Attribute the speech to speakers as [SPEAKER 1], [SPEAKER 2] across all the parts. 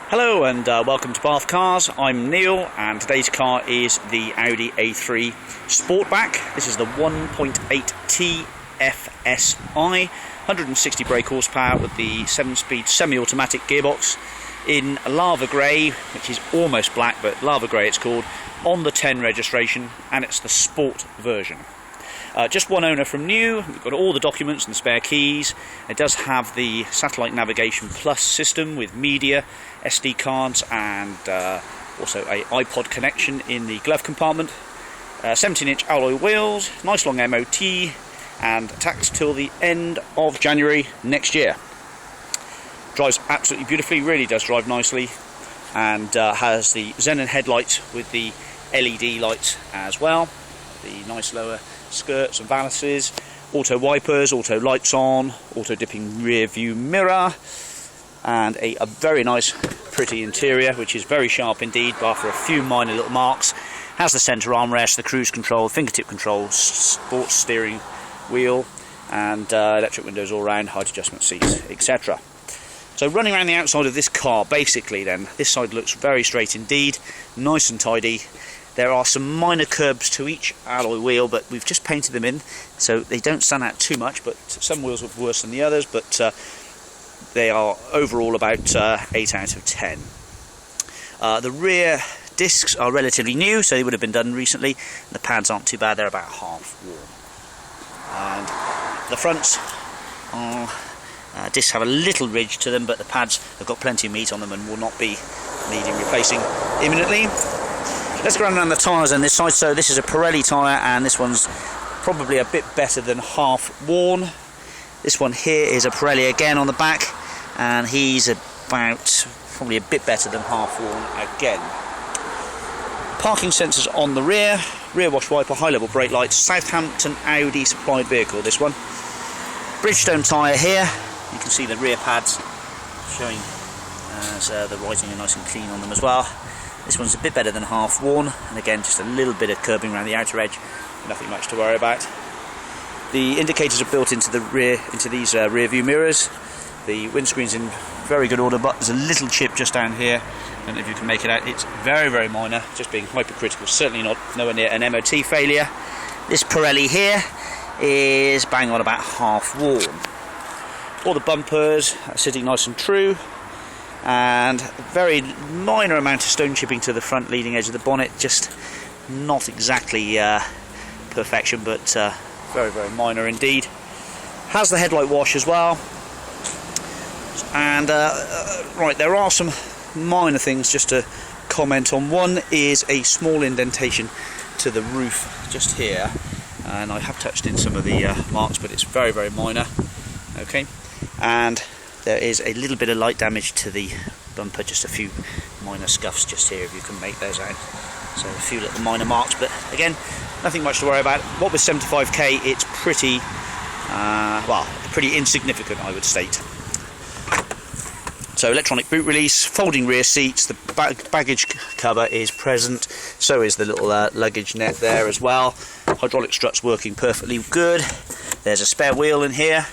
[SPEAKER 1] Hello and welcome to Bath Cars. I'm Neil and today's car is the Audi A3 Sportback. This is the 1.8 TFSI, 160 brake horsepower with the 7-speed semi-automatic gearbox in lava grey, which is almost black, but lava grey it's called, on the 10 registration, and it's the sport version. Just one owner from new. We've got all the documents and the spare keys. It does have the satellite navigation plus system with media, SD cards, and also a iPod connection in the glove compartment. 17-inch alloy wheels, nice long MOT, and taxed till the end of January next year. Drives absolutely beautifully, really does drive nicely, and has the xenon headlights with the LED lights as well. The nice lower skirts and balances, auto wipers, auto lights on, auto dipping rear view mirror, and a very nice pretty interior, which is very sharp indeed, bar for a few minor little marks. Has the centre armrest, the cruise control, fingertip control, sports steering wheel, and electric windows all round, height adjustment seats, etc. So running around the outside of this car, basically then, this side looks very straight indeed, nice and tidy. There are some minor curbs to each alloy wheel, but we've just painted them in, so they don't stand out too much, but some wheels are worse than the others, but they are overall about 8 out of 10. The rear discs are relatively new, so they would have been done recently. The pads aren't too bad, they're about half worn. And the fronts are, discs have a little ridge to them, but the pads have got plenty of meat on them and will not be needing replacing imminently. Let's go around the tyres on this side. So this is a Pirelli tyre, and this one's probably a bit better than half worn. This one here is a Pirelli again on the back, and he's about probably a bit better than half worn again. Parking sensors on the rear wash wiper, high level brake lights, Southampton Audi supplied vehicle this one. Bridgestone tyre here, you can see the rear pads showing as the writing are nice and clean on them as well. This one's a bit better than half worn, and again just a little bit of curbing around the outer edge, nothing much to worry about. The indicators are built into these rear view mirrors. The windscreen's in very good order, but there's a little chip just down here. I don't know if you can make it out. It's very, very minor, just being hypercritical, certainly nowhere near an MOT failure. This Pirelli here is bang on about half worn. All the bumpers are sitting nice and true, and a very minor amount of stone chipping to the front leading edge of the bonnet, just not exactly perfection, but very, very minor indeed. Has the headlight wash as well, and right, there are some minor things just to comment on. One is a small indentation to the roof just here, and I have touched in some of the marks, but it's very, very minor. Okay, and there is a little bit of light damage to the bumper, just a few minor scuffs just here, if you can make those out. So a few little minor marks, but again, nothing much to worry about. What with 75k, it's pretty, pretty insignificant, I would state. So electronic boot release, folding rear seats, the baggage cover is present, so is the little luggage net there as well. Hydraulic struts working perfectly good. There's a spare wheel in here.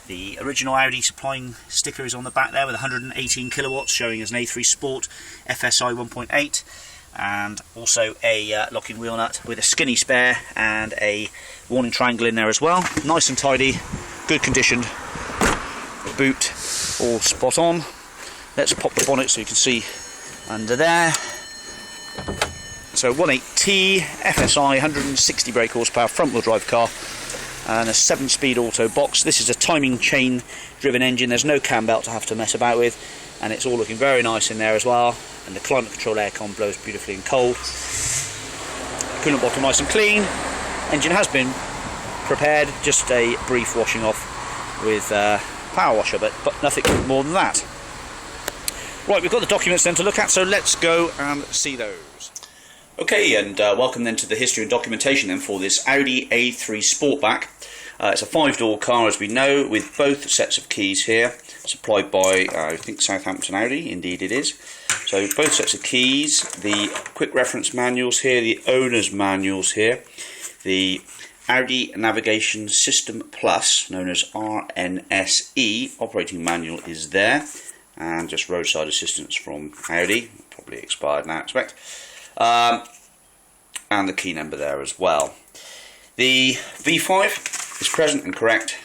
[SPEAKER 1] The original Audi supplying sticker is on the back there with 118 kilowatts, showing as an A3 Sport FSI 1.8, and also a locking wheel nut with a skinny spare and a warning triangle in there as well. Nice and tidy, good conditioned boot, all spot on. Let's pop the bonnet so you can see under there. So 1.8T FSI, 160 brake horsepower, front wheel drive car, and a 7-speed auto box. This is a timing chain driven engine, there's no cam belt to have to mess about with, and it's all looking very nice in there as well, and the climate control aircon blows beautifully in cold. Coolant bottle nice and clean. Engine has been prepared, just a brief washing off with power washer, but nothing more than that. Right, we've got the documents then to look at, so let's go and see those. Okay, and welcome then to the history and documentation then for this Audi A3 Sportback. It's a 5-door car, as we know, with both sets of keys here, supplied by, I think, Southampton Audi. Indeed it is. So both sets of keys, the quick reference manuals here, the owner's manuals here, the Audi Navigation System Plus, known as RNSE, operating manual is there, and just roadside assistance from Audi, probably expired now I expect, and the key number there as well. The V5 is present and correct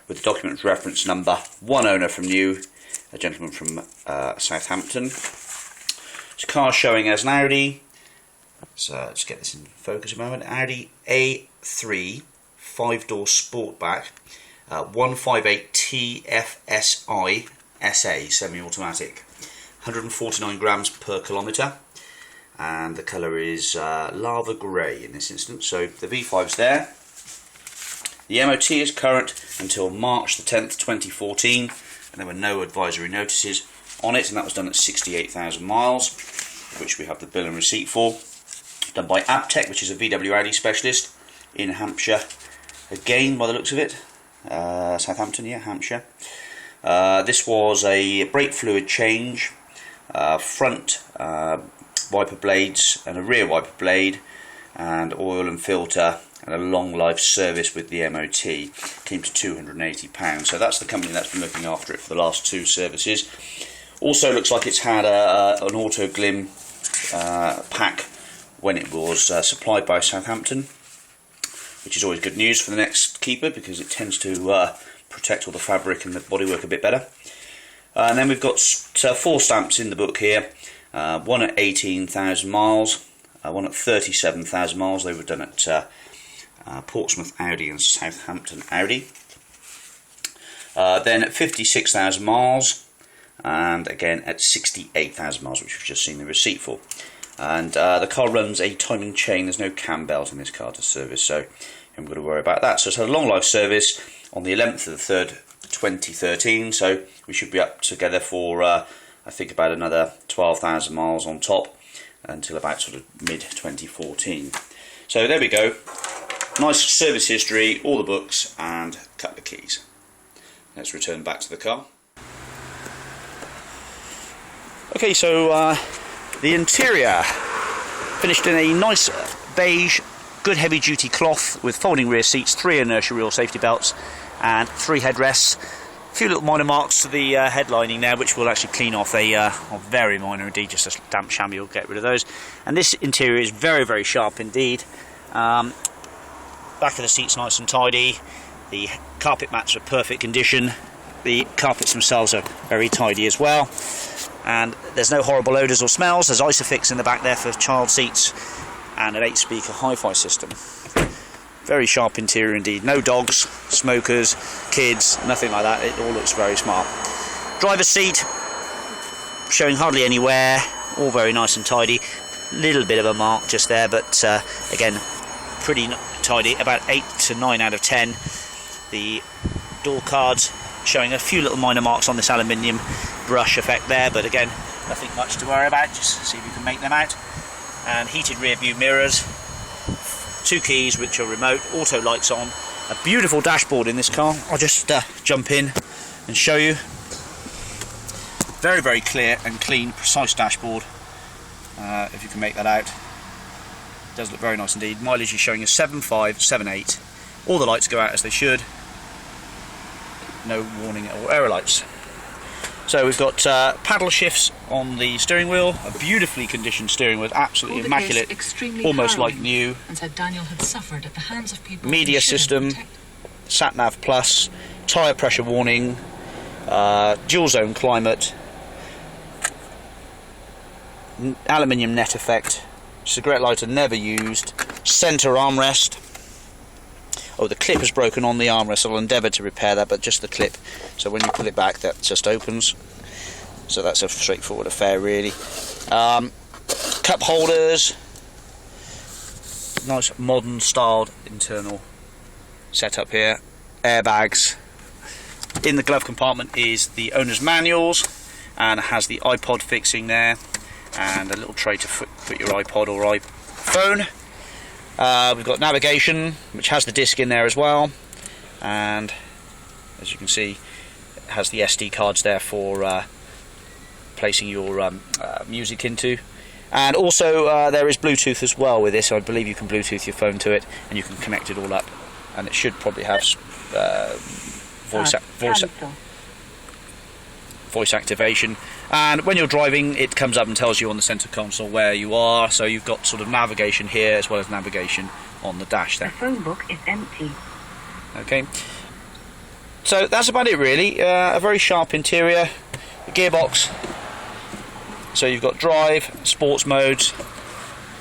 [SPEAKER 1] with the document reference number, one owner from new, a gentleman from Southampton. This car showing as an Audi, so let's get this in focus a moment, Audi A3 5-door Sportback, 158 TFSI SA semi-automatic, 149 grams per kilometre, and the colour is lava grey in this instance. So the V5's there. The MOT is current until March the 10th 2014, and there were no advisory notices on it, and that was done at 68,000 miles, which we have the bill and receipt for. Done by Abtech, which is a VW Audi specialist in Hampshire, again by the looks of it. Southampton, yeah, Hampshire. This was a brake fluid change, front wiper blades and a rear wiper blade, and oil and filter, and a long life service with the MOT. Came to £280. So that's the company that's been looking after it for the last 2 services. Also looks like it's had an auto glim pack when it was supplied by Southampton, which is always good news for the next keeper because it tends to protect all the fabric and the bodywork a bit better. And then we've got 4 stamps in the book here, one at 18,000 miles, one at 37,000 miles. They were done at Portsmouth Audi and Southampton Audi. Then at 56,000 miles, and again at 68,000 miles, which we've just seen the receipt for. And the car runs a timing chain. There's no cam belt in this car to service, so you haven't got to worry about that. So it's had a long life service on the 11th of the 3rd 2013, so we should be up together for I think about another 12,000 miles on top until about sort of mid 2014. So there we go, nice service history, all the books and a couple of keys. Let's return back to the car. Okay, so the interior finished in a nice beige, good heavy duty cloth with folding rear seats, 3 inertia wheel safety belts and 3 headrests. A few little minor marks to the headlining there, which we'll actually clean off, very minor indeed, just a damp chamois will get rid of those. And this interior is very, very sharp indeed. Back of the seats nice and tidy, the carpet mats are perfect condition, the carpets themselves are very tidy as well, and there's no horrible odours or smells. There's Isofix in the back there for child seats and an 8-speaker hi-fi system. Very sharp interior indeed. No dogs, smokers, kids, nothing like that. It all looks very smart. Driver's seat showing hardly any wear, all very nice and tidy. Little bit of a mark just there, but again pretty tidy, about 8 to 9 out of 10. The door cards showing a few little minor marks on this aluminium brush effect there, but again nothing much to worry about, just see if you can make them out. And heated rear view mirrors, 2 keys which are remote, auto lights on, a beautiful dashboard in this car. I'll just jump in and show you. Very, very clear and clean, precise dashboard, if you can make that out. It does look very nice indeed. Mileage is showing a 7578. All the lights go out as they should. No warning or error lights. So we've got paddle shifts on the steering wheel, a beautifully conditioned steering wheel, absolutely immaculate, almost like new.
[SPEAKER 2] And said Daniel had suffered at the hands of people.
[SPEAKER 1] Media system, sat-nav plus, tyre pressure warning, dual zone climate, aluminium net effect, cigarette lighter never used, centre armrest. Oh, the clip is broken on the armrest. I'll endeavour to repair that, but just the clip. So when you pull it back, that just opens. So that's a straightforward affair, really. Cup holders. Nice modern styled internal setup here. Airbags. In the glove compartment is the owner's manuals, and it has the iPod fixing there, and a little tray to put your iPod or iPhone. We've got navigation, which has the disc in there as well, and as you can see, it has the SD cards there for placing your music into. And also there is Bluetooth as well with this. I believe you can Bluetooth your phone to it, and you can connect it all up, and it should probably have voice voice activation, and when you're driving it comes up and tells you on the centre console where you are, so you've got sort of navigation here as well as navigation on the dash there.
[SPEAKER 2] The phone book is empty.
[SPEAKER 1] Okay, so that's about it really. A very sharp interior, the gearbox, so you've got drive, sports modes,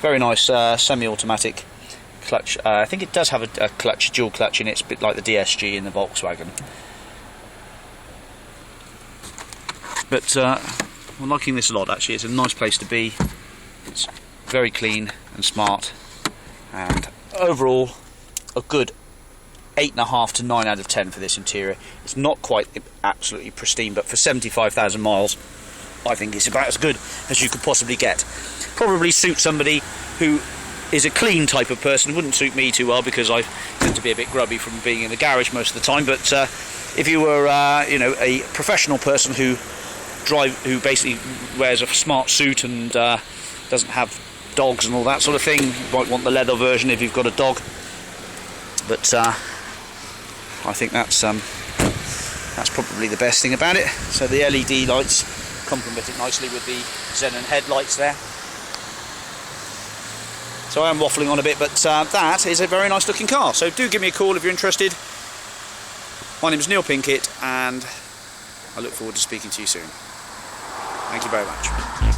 [SPEAKER 1] very nice semi-automatic clutch. I think it does have a clutch, dual clutch in it. It's a bit like the DSG in the Volkswagen. But I'm liking this a lot actually. It's a nice place to be. It's very clean and smart, and overall a good 8.5 to 9 out of 10 for this interior. It's not quite absolutely pristine, but for 75,000 miles I think it's about as good as you could possibly get. Probably suit somebody who is a clean type of person. Wouldn't suit me too well because I tend to be a bit grubby from being in the garage most of the time, but if you were you know, a professional person who basically wears a smart suit and doesn't have dogs and all that sort of thing, you might want the leather version if you've got a dog. But I think that's probably the best thing about it. So the LED lights complement it nicely with the xenon headlights there. So I am waffling on a bit, but that is a very nice looking car. So do give me a call if you're interested. My name is Neil Pinkett, and I look forward to speaking to you soon. Thank you very much.